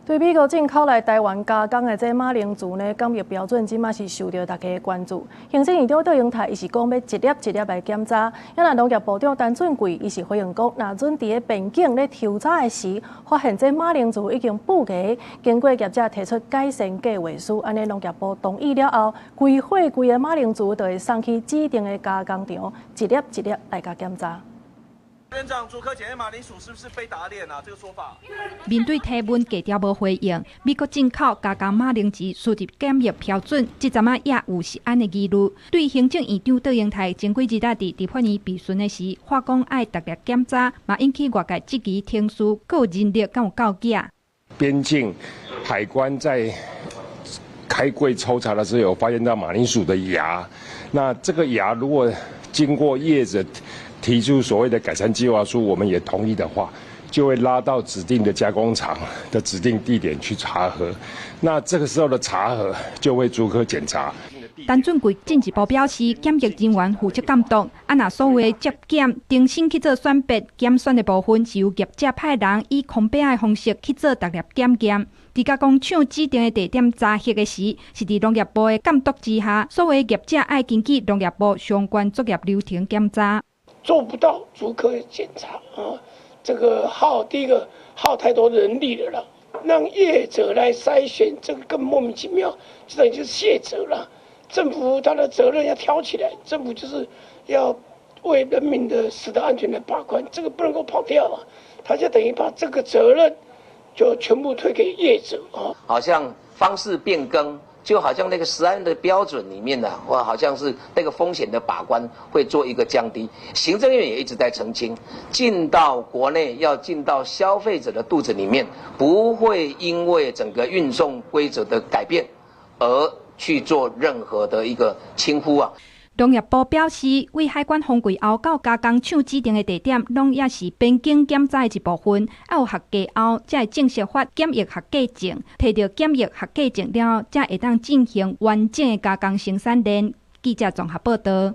對美國進口來台灣加工的這馬鈴薯呢，檢疫標準即馬是受到大家的關注。行政院長杜榮泰伊是講要一粒一粒來檢查。那農業部長陳俊貴伊是回應講，那陣佇個邊境咧抽查的時，發現這馬鈴薯已經布價，經過業者提出改善計劃書，安尼農業部同意了後，規貨櫃的馬鈴薯就會送去指定的加工場，一粒一粒來甲檢查。院長，竹科檢驗馬鈴薯是不是被打臉啊？這個說法。面對提問，低調無回應。美國進口加工馬鈴薯輸入檢疫標準，即陣仔也有食安的疑慮。對行政院長杜榮泰前幾日在立法院備詢的時，話講愛逐粒檢查，嘛引起外界質疑程序，還有人力敢有夠假。邊境海關在開櫃抽查的時候，有發現到馬鈴薯的芽。那這個芽如果經過業者提出所謂的改善計劃書，我們也同意的話，就會拉到指定的加工廠的指定地點去查核。那這個時候的查核就會逐顆檢查。陳俊貴進一步表示，檢疫人員負責監督，若所有的接檢、重新去做選別、檢選的部分，是由業者派人以空白的方式去做逐粒檢驗。在加工廠指定的地點查核的時，是在農業部的監督之下，所有的業者愛根據農業部相關作業流程檢查。做不到逐顆檢查啊，這個第一個耗太多人力了啦，讓業者來篩選，這個更莫名其妙，這等於就是卸責了。政府他的責任要挑起來，政府就是要為人民的食的安全來把關，這個不能夠跑掉啊，他就等於把這個責任就全部推給業者啊。好像方式變更。就好像那個食安的標準裡面呢，或好像是那個風險的把關會做一個降低。行政院也一直在澄清，進到國內要進到消費者的肚子裡面，不會因為整個運送規則的改變而去做任何的一個輕忽啊。農業部表示，為海關封櫃後到加工廠指定的地點，攏也是邊境檢查的一部分，要有合格後，才會正式發檢疫合格證。摕到檢疫合格證了後，才會當進行完整的加工生產鏈。記者綜合報道。